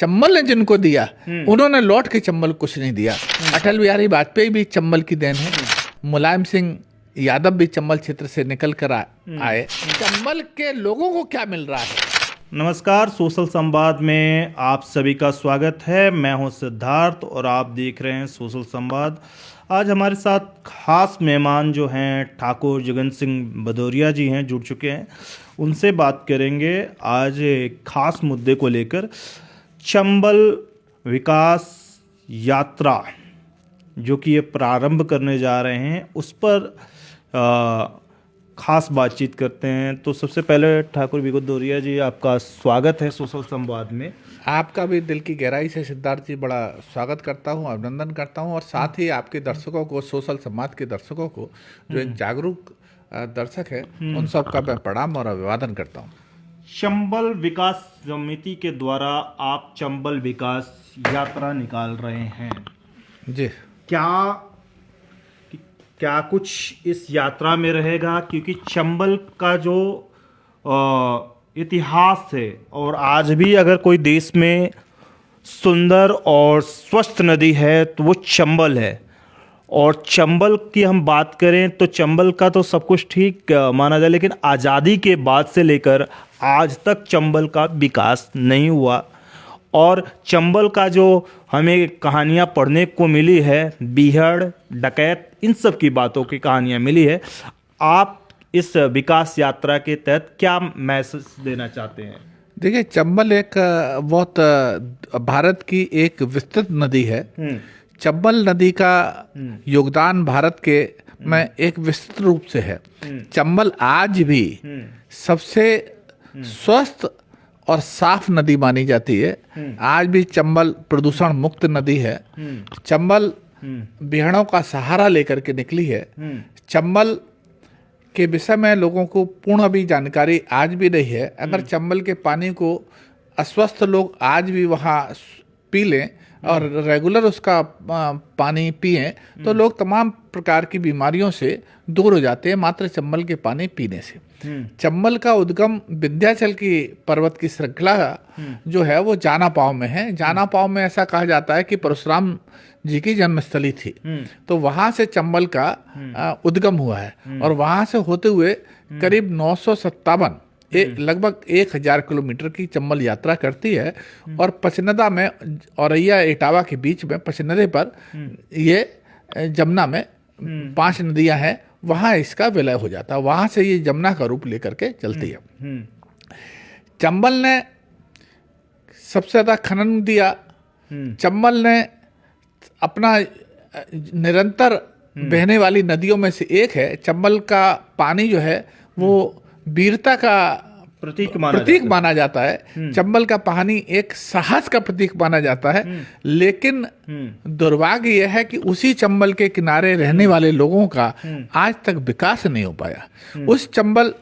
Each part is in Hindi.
चंबल ने जिनको दिया उन्होंने लौट के चंबल कुछ नहीं दिया। अटल बिहारी वाजपेयी भी चंबल की देन है, मुलायम सिंह यादव भी चंबल क्षेत्र से निकल कर आए। चंबल के लोगों को क्या मिल रहा है? नमस्कार, सोशल संवाद में आप सभी का स्वागत है। मैं हूं सिद्धार्थ और आप देख रहे हैं सोशल संवाद। आज हमारे साथ खास मेहमान जो हैं ठाकुर जगन सिंह भदौरिया जी हैं, जुड़ चुके हैं। उनसे बात करेंगे आज एक खास मुद्दे को लेकर, चंबल विकास यात्रा जो कि ये प्रारंभ करने जा रहे हैं उस पर खास बातचीत करते हैं। तो सबसे पहले ठाकुर भदौरिया जी, आपका स्वागत है सोशल संवाद में। आपका भी दिल की गहराई से सिद्धार्थ जी बड़ा स्वागत करता हूं, अभिनंदन करता हूं, और साथ ही आपके दर्शकों को, सोशल संवाद के दर्शकों को, जो एक जागरूक दर्शक है, उन सब का मैं प्रणाम और अभिवादन करता हूं। चंबल विकास समिति के द्वारा आप चंबल विकास यात्रा निकाल रहे हैं जी। क्या कुछ इस यात्रा में रहेगा? क्योंकि चंबल का जो इतिहास है, और आज भी अगर कोई देश में सुंदर और स्वस्थ नदी है तो वो चंबल है। और चंबल की हम बात करें तो चंबल का तो सब कुछ ठीक माना जाए, लेकिन आज़ादी के बाद से लेकर आज तक चंबल का विकास नहीं हुआ। और चंबल का जो हमें कहानियाँ पढ़ने को मिली है, बीहड़, डकैत, इन सब की बातों की कहानियाँ मिली है। आप इस विकास यात्रा के तहत क्या मैसेज देना चाहते हैं? देखिए, चंबल एक बहुत भारत की एक विस्तृत नदी है। चंबल नदी का योगदान भारत के में एक विस्तृत रूप से है। चंबल आज भी सबसे स्वस्थ और साफ नदी मानी जाती है। आज भी चंबल प्रदूषण मुक्त नदी है। चंबल बीहड़ों का सहारा लेकर के निकली है। चंबल के विषय में लोगों को पूर्ण अभी जानकारी आज भी नहीं है। अगर चंबल के पानी को अस्वस्थ लोग आज भी वहाँ पी लें और रेगुलर उसका पानी पिएं तो लोग तमाम प्रकार की बीमारियों से दूर हो जाते हैं मात्र चंबल के पानी पीने से। चंबल का उद्गम विंध्याचल की पर्वत की श्रृंखला जो है वो जानापाव में है। जानापाव में ऐसा कहा जाता है कि परशुराम जी की जन्मस्थली थी, तो वहां से चंबल का उद्गम हुआ है। और वहां से होते हुए करीब 957 लगभग 1000 किलोमीटर की चंबल यात्रा करती है। और पचनदा में औरैया इटावा के बीच में पचनदे पर ये जमुना में 5 नदियां हैं, वहाँ इसका विलय हो जाता है। वहाँ से ये जमुना का रूप लेकर के चलती है। चंबल ने सबसे ज़्यादा खनन दिया। चंबल ने अपना निरंतर बहने वाली नदियों में से एक है। चंबल का पानी जो है वो वीरता का प्रतीक माना जाता है। चंबल का पानी एक साहस का प्रतीक माना जाता है। लेकिन दुर्भाग्य यह है कि उसी चंबल के किनारे रहने वाले लोगों का आज तक विकास नहीं हो पाया। उस चंबल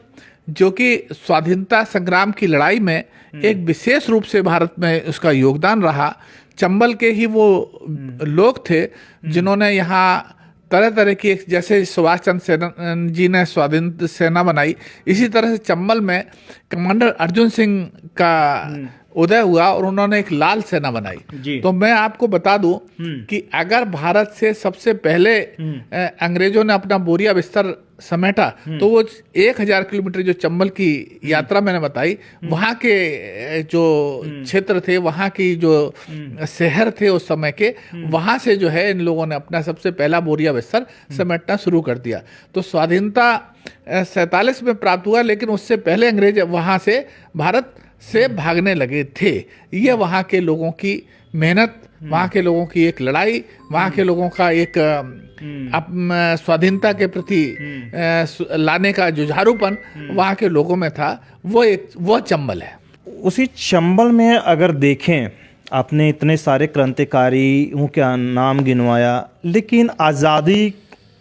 जो कि स्वाधीनता संग्राम की लड़ाई में एक विशेष रूप से भारत में उसका योगदान रहा। चंबल के ही वो लोग थे जिन्होंने यहाँ तरह तरह की, जैसे सुभाष चंद्र जी ने स्वाधीन सेना बनाई, इसी तरह से चंबल में कमांडर अर्जुन सिंह का उदय हुआ और उन्होंने एक लाल सेना बनाई। तो मैं आपको बता दूं कि अगर भारत से सबसे पहले अंग्रेजों ने अपना बोरिया बिस्तर समेटा तो वो 1000 किलोमीटर जो चंबल की यात्रा मैंने बताई, वहाँ के जो क्षेत्र थे, वहाँ की जो शहर थे उस समय के, वहाँ से जो है इन लोगों ने अपना सबसे पहला बोरिया बिस्तर समेटना शुरू कर दिया। तो स्वाधीनता 47 में प्राप्त हुआ, लेकिन उससे पहले अंग्रेज वहाँ से भारत से भागने लगे थे। ये वहाँ के लोगों की मेहनत, वहाँ के लोगों की एक लड़ाई, वहाँ के लोगों का एक स्वाधीनता के प्रति लाने का जुझारूपन वहाँ के लोगों में था। वो चंबल है। उसी चंबल में अगर देखें, आपने इतने सारे क्रांतिकारियों का नाम गिनवाया, लेकिन आज़ादी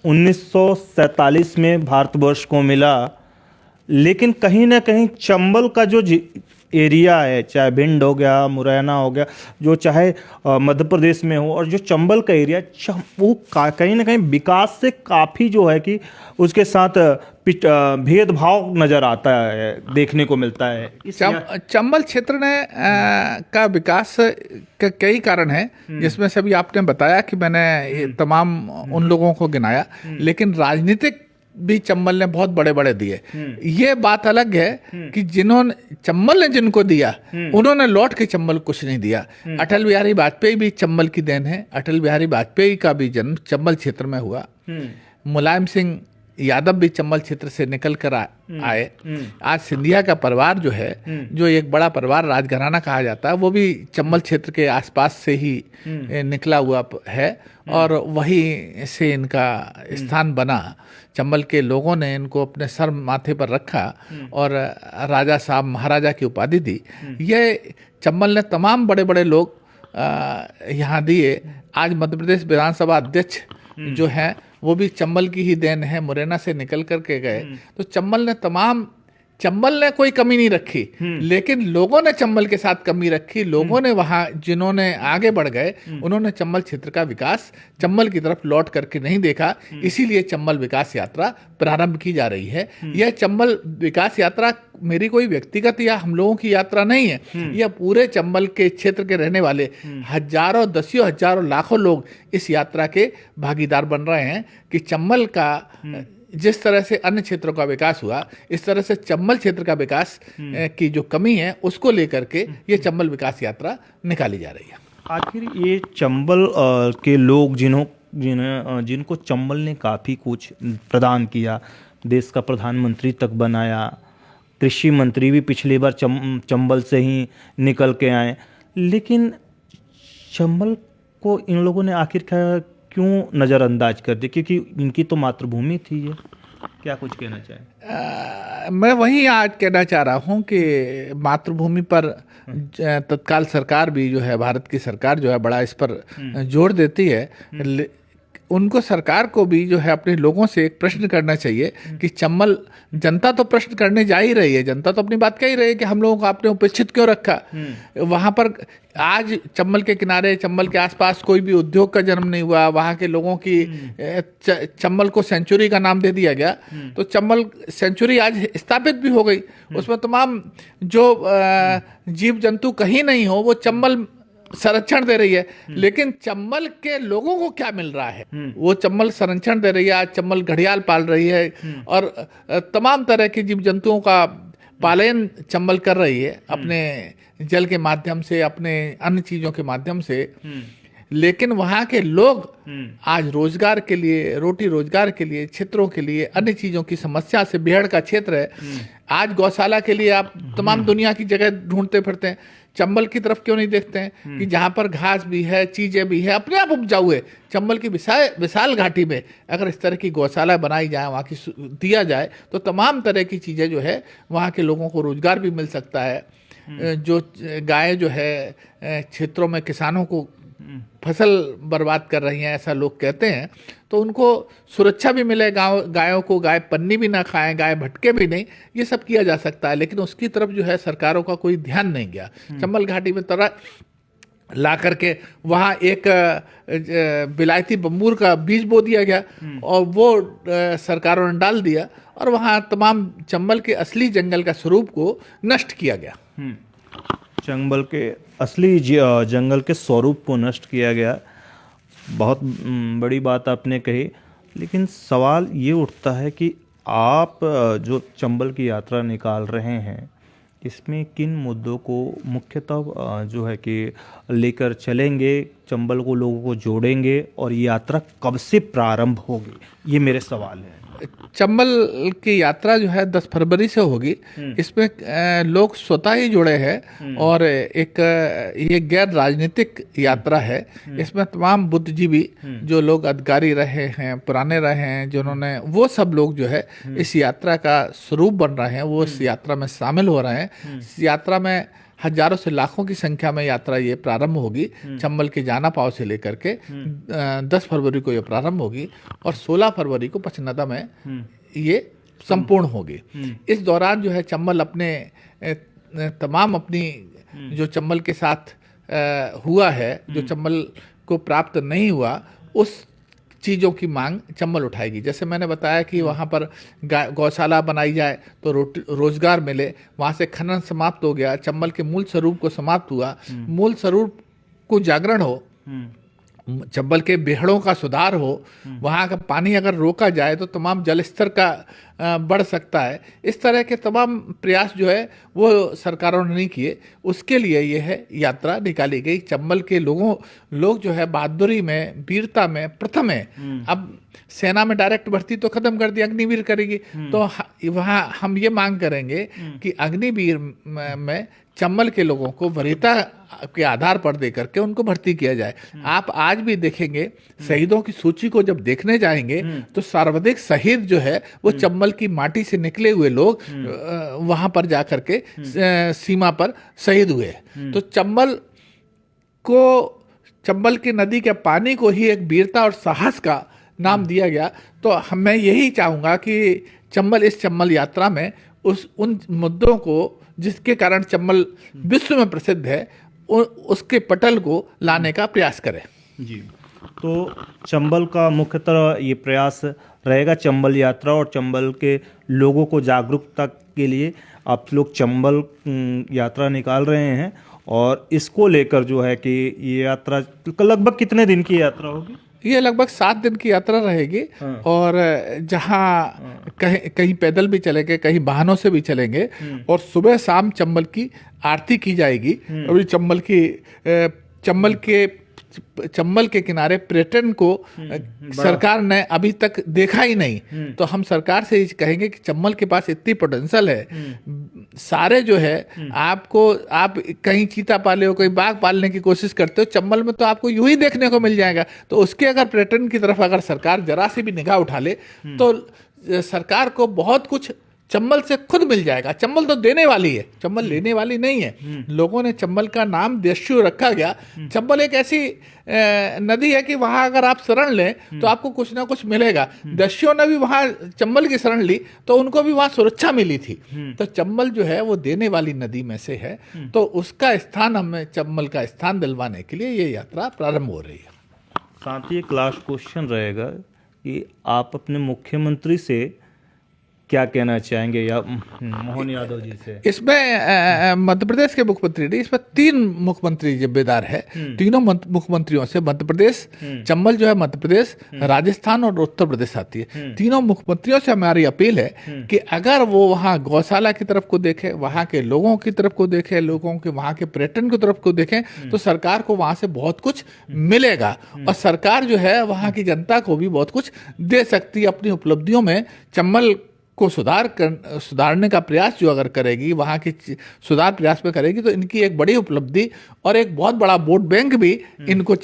1947 में भारतवर्ष को मिला, लेकिन कहीं ना कहीं चंबल का जो एरिया है, चाहे भिंड हो गया, मुरैना हो गया, जो चाहे मध्य प्रदेश में हो, और जो चंबल का एरिया वो कहीं ना कहीं विकास से काफ़ी जो है कि उसके साथ भेदभाव नज़र आता है, देखने को मिलता है। चंबल क्षेत्र ने का विकास के कई कारण हैं, जिसमें से अभी आपने बताया कि मैंने ये तमाम उन लोगों को गिनाया, लेकिन राजनीतिक भी चंबल ने बहुत बड़े बड़े दिए। ये बात अलग है कि चंबल ने जिनको दिया उन्होंने लौट के चंबल कुछ नहीं दिया। अटल बिहारी वाजपेयी भी चंबल की देन है। अटल बिहारी वाजपेयी का भी जन्म चंबल क्षेत्र में हुआ। मुलायम सिंह यादव भी चंबल क्षेत्र से निकल कर आए। आज सिंधिया का परिवार जो है, जो एक बड़ा परिवार राजघराना कहा जाता है, वो भी चंबल क्षेत्र के आसपास से ही निकला हुआ है और वहीं से इनका स्थान बना। चंबल के लोगों ने इनको अपने सर माथे पर रखा और राजा साहब महाराजा की उपाधि दी। ये चंबल ने तमाम बड़े बड़े लोग यहाँ दिए। आज मध्य प्रदेश विधानसभा अध्यक्ष जो हैं वो भी चंबल की ही देन है, मुरैना से निकल कर के गए। तो चंबल ने कोई कमी नहीं रखी, लेकिन लोगों ने चंबल के साथ कमी रखी। लोगों ने वहाँ जिन्होंने आगे बढ़ गए उन्होंने चंबल क्षेत्र का विकास चंबल की तरफ लौट करके नहीं देखा। इसीलिए चंबल विकास यात्रा प्रारंभ की जा रही है। यह चंबल विकास यात्रा मेरी कोई व्यक्तिगत या हम लोगों की यात्रा नहीं है। यह पूरे चंबल के क्षेत्र के रहने वाले हजारों, दसियों हजारों, लाखों लोग इस यात्रा के भागीदार बन रहे हैं कि चंबल का जिस तरह से अन्य क्षेत्रों का विकास हुआ, इस तरह से चंबल क्षेत्र का विकास की जो कमी है उसको लेकर के ये चंबल विकास यात्रा निकाली जा रही है। आखिर ये चंबल के लोग जिनको चंबल ने काफ़ी कुछ प्रदान किया, देश का प्रधानमंत्री तक बनाया, कृषि मंत्री भी पिछली बार चंबल से ही निकल के आए, लेकिन चंबल को इन लोगों ने आखिर क्यों नज़रअंदाज कर दिया? क्योंकि इनकी तो मातृभूमि थी ये। क्या कुछ कहना चाहें? मैं वही आज कहना चाह रहा हूँ कि मातृभूमि पर तत्काल सरकार भी जो है, भारत की सरकार जो है, बड़ा इस पर जोर देती है। उनको सरकार को भी जो है अपने लोगों से एक प्रश्न करना चाहिए कि चंबल जनता तो प्रश्न करने जा ही रही है, जनता तो अपनी बात कह ही रही है कि हम लोगों को आपने उपेक्षित क्यों रखा। वहाँ पर आज चंबल के किनारे, चंबल के आसपास कोई भी उद्योग का जन्म नहीं हुआ। वहाँ के लोगों की चंबल को सेंचुरी का नाम दे दिया गया, तो चंबल सेंचुरी आज स्थापित भी हो गई। उसमें तमाम जो जीव जंतु कहीं नहीं हो वो चंबल संरक्षण दे रही है। लेकिन चंबल के लोगों को क्या मिल रहा है? वो चंबल संरक्षण दे रही है। आज चंबल घड़ियाल पाल रही है और तमाम तरह के जीव जंतुओं का पालन चंबल कर रही है अपने जल के माध्यम से, अपने अन्य चीजों के माध्यम से। लेकिन वहाँ के लोग आज रोजगार के लिए, रोटी रोजगार के लिए, क्षेत्रों के लिए, अन्य चीजों की समस्या से बेहड़ का क्षेत्र है। आज गौशाला के लिए आप तमाम दुनिया की जगह ढूंढते फिरते हैं, चंबल की तरफ क्यों नहीं देखते हैं कि जहाँ पर घास भी है, चीजें भी है, अपने आप उपजाऊ है। चंबल की विशाल घाटी में अगर इस तरह की गौशाला बनाई जाए, वहाँ की दिया जाए, तो तमाम तरह की चीजें जो है वहाँ के लोगों को रोजगार भी मिल सकता है। जो गाय जो है क्षेत्रों में किसानों को फसल बर्बाद कर रही हैं, ऐसा लोग कहते हैं, तो उनको सुरक्षा भी मिले, गायों को, गाय पन्नी भी ना खाएं, गाय भटके भी नहीं, ये सब किया जा सकता है। लेकिन उसकी तरफ जो है सरकारों का कोई ध्यान नहीं गया। चंबल घाटी में तरह ला करके वहाँ एक विलायती बम्बूर का बीज बो दिया गया और वो सरकारों ने डाल दिया और वहाँ तमाम चंबल के असली जंगल का स्वरूप को नष्ट किया गया। चंबल के असली जंगल के स्वरूप को नष्ट किया गया। बहुत बड़ी बात आपने कही, लेकिन सवाल ये उठता है कि आप जो चंबल की यात्रा निकाल रहे हैं, इसमें किन मुद्दों को मुख्यतः जो है कि लेकर चलेंगे, चंबल को, लोगों को जोड़ेंगे, और यात्रा कब से प्रारंभ होगी, ये मेरे सवाल है। चंबल की यात्रा जो है 10 फरवरी से होगी। इसमें लोग स्वतः ही जुड़े हैं और एक ये गैर राजनीतिक यात्रा है। इसमें तमाम बुद्धिजीवी जो लोग अधिकारी रहे हैं, पुराने रहे हैं, जिन्होंने, वो सब लोग जो है इस यात्रा का स्वरूप बन रहे हैं, वो इस यात्रा में शामिल हो रहे हैं। इस यात्रा में हजारों से लाखों की संख्या में यात्रा ये प्रारंभ होगी। चंबल के जाना पाव से लेकर के 10 फरवरी को ये प्रारंभ होगी और 16 फरवरी को पचनदा में ये संपूर्ण होगी। इस दौरान जो है चंबल अपने तमाम अपनी जो चंबल के साथ हुआ है, जो चंबल को प्राप्त नहीं हुआ, उस चीज़ों की मांग चंबल उठाएगी। जैसे मैंने बताया कि वहाँ पर गौशाला बनाई जाए तो रोजगार मिले, वहाँ से खनन समाप्त हो गया, चंबल के मूल स्वरूप को समाप्त हुआ, मूल स्वरूप को जागरण हो, चंबल के बेहड़ों का सुधार हो, वहाँ का पानी अगर रोका जाए तो तमाम जल स्तर का बढ़ सकता है। इस तरह के तमाम प्रयास जो है वो सरकारों ने नहीं किए, उसके लिए ये है यात्रा निकाली गई। चंबल के लोग जो है बहादुरी में, वीरता में प्रथम है। अब सेना में डायरेक्ट भर्ती तो खत्म कर दी, अग्निवीर करेगी, तो वहाँ हम ये मांग करेंगे कि अग्निवीर में चंबल के लोगों को वरीयता के आधार पर दे करके उनको भर्ती किया जाए। आप आज भी देखेंगे शहीदों की सूची को जब देखने जाएंगे तो सर्वाधिक शहीद जो है वो चंबल की माटी से निकले हुए लोग वहां पर जाकर के सीमा पर शहीद हुए। तो चंबल की नदी के पानी को ही एक वीरता और साहस का नाम दिया गया। तो मैं यही चाहूँगा कि इस चंबल यात्रा में उन मुद्दों को जिसके कारण चंबल विश्व में प्रसिद्ध है उसके पटल को लाने का प्रयास करें। जी, तो चंबल का मुख्यतः ये प्रयास रहेगा, चंबल यात्रा, और चंबल के लोगों को जागरूकता के लिए आप लोग चंबल यात्रा निकाल रहे हैं। और इसको लेकर जो है कि ये यात्रा लगभग कितने दिन की यात्रा होगी? ये लगभग 7 दिन की यात्रा रहेगी। और जहाँ कहीं पैदल भी चलेंगे, कहीं वाहनों से भी चलेंगे, और सुबह शाम चंबल की आरती की जाएगी। अभी चंबल के किनारे पर्यटन को सरकार ने अभी तक देखा ही नहीं। तो हम सरकार से कहेंगे कि चंबल के पास इतनी पोटेंशियल है, सारे जो है आप कहीं चीता पाले हो, कहीं बाघ पालने की कोशिश करते हो, चंबल में तो आपको यूं ही देखने को मिल जाएगा। तो उसके अगर पर्यटन की तरफ अगर सरकार जरा सी भी निगाह उठा ले तो सरकार को बहुत कुछ चंबल से खुद मिल जाएगा। चंबल तो देने वाली है, चंबल लेने वाली नहीं है। लोगों ने चंबल का नाम दस्यु रखा गया। चंबल एक ऐसी नदी है कि वहां अगर आप शरण लें तो आपको कुछ ना कुछ मिलेगा। दस्युओं ने भी वहां चंबल की शरण ली तो उनको भी वहां सुरक्षा मिली थी। तो चंबल जो है वो देने वाली नदी में से है। तो उसका स्थान, हमें चंबल का स्थान दिलवाने के लिए ये यात्रा प्रारंभ हो रही है। साथ ही एक लास्ट क्वेश्चन रहेगा कि आप अपने मुख्यमंत्री से क्या कहना चाहेंगे, या मोहन यादव जी से? इसमें मध्य प्रदेश के मुख्यमंत्री नहीं, इसमें 3 मुख्यमंत्री जिम्मेदार है। तीनों मुख्यमंत्रियों से मध्य प्रदेश, चंबल जो है मध्य प्रदेश, राजस्थान और उत्तर प्रदेश आती है। तीनों मुख्यमंत्रियों से हमारी अपील है कि अगर वो वहाँ गौशाला की तरफ को देखें, वहाँ के लोगों की तरफ को देखें, लोगों के वहाँ के पर्यटन की तरफ को देखें, तो सरकार को वहाँ से बहुत कुछ मिलेगा। और सरकार जो है वहाँ की जनता को भी बहुत कुछ दे सकती है। अपनी उपलब्धियों में चंबल को सुधारने का प्रयास जो अगर करेगी, वहाँ की सुधार प्रयास में करेगी, तो इनकी एक बड़ी उपलब्धि और एक बहुत बड़ा वोट बैंक भी इनको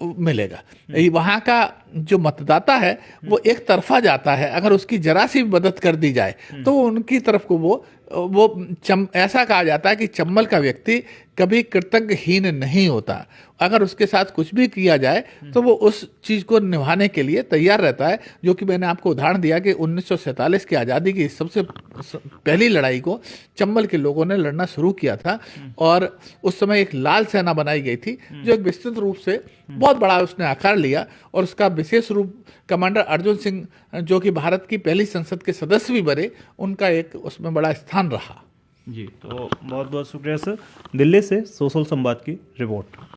मिलेगा। वहाँ का जो मतदाता है वो एक तरफा जाता है, अगर उसकी जरा सी मदद कर दी जाए तो उनकी तरफ को वो ऐसा कहा जाता है कि चंबल का व्यक्ति कभी कृतज्ञहीन नहीं होता। अगर उसके साथ कुछ भी किया जाए तो वो उस चीज़ को निभाने के लिए तैयार रहता है। जो कि मैंने आपको उदाहरण दिया कि 1947 की आज़ादी की सबसे पहली लड़ाई को चंबल के लोगों ने लड़ना शुरू किया था, और उस समय एक लाल सेना बनाई गई थी जो एक विस्तृत रूप से बहुत बड़ा उसने आकार लिया, और उसका विशेष रूप कमांडर अर्जुन सिंह, जो कि भारत की पहली संसद के सदस्य भी बने, उनका एक उसमें बड़ा स्थान रहा। जी, तो बहुत बहुत शुक्रिया सर। दिल्ली से सोशल संवाद की रिपोर्ट।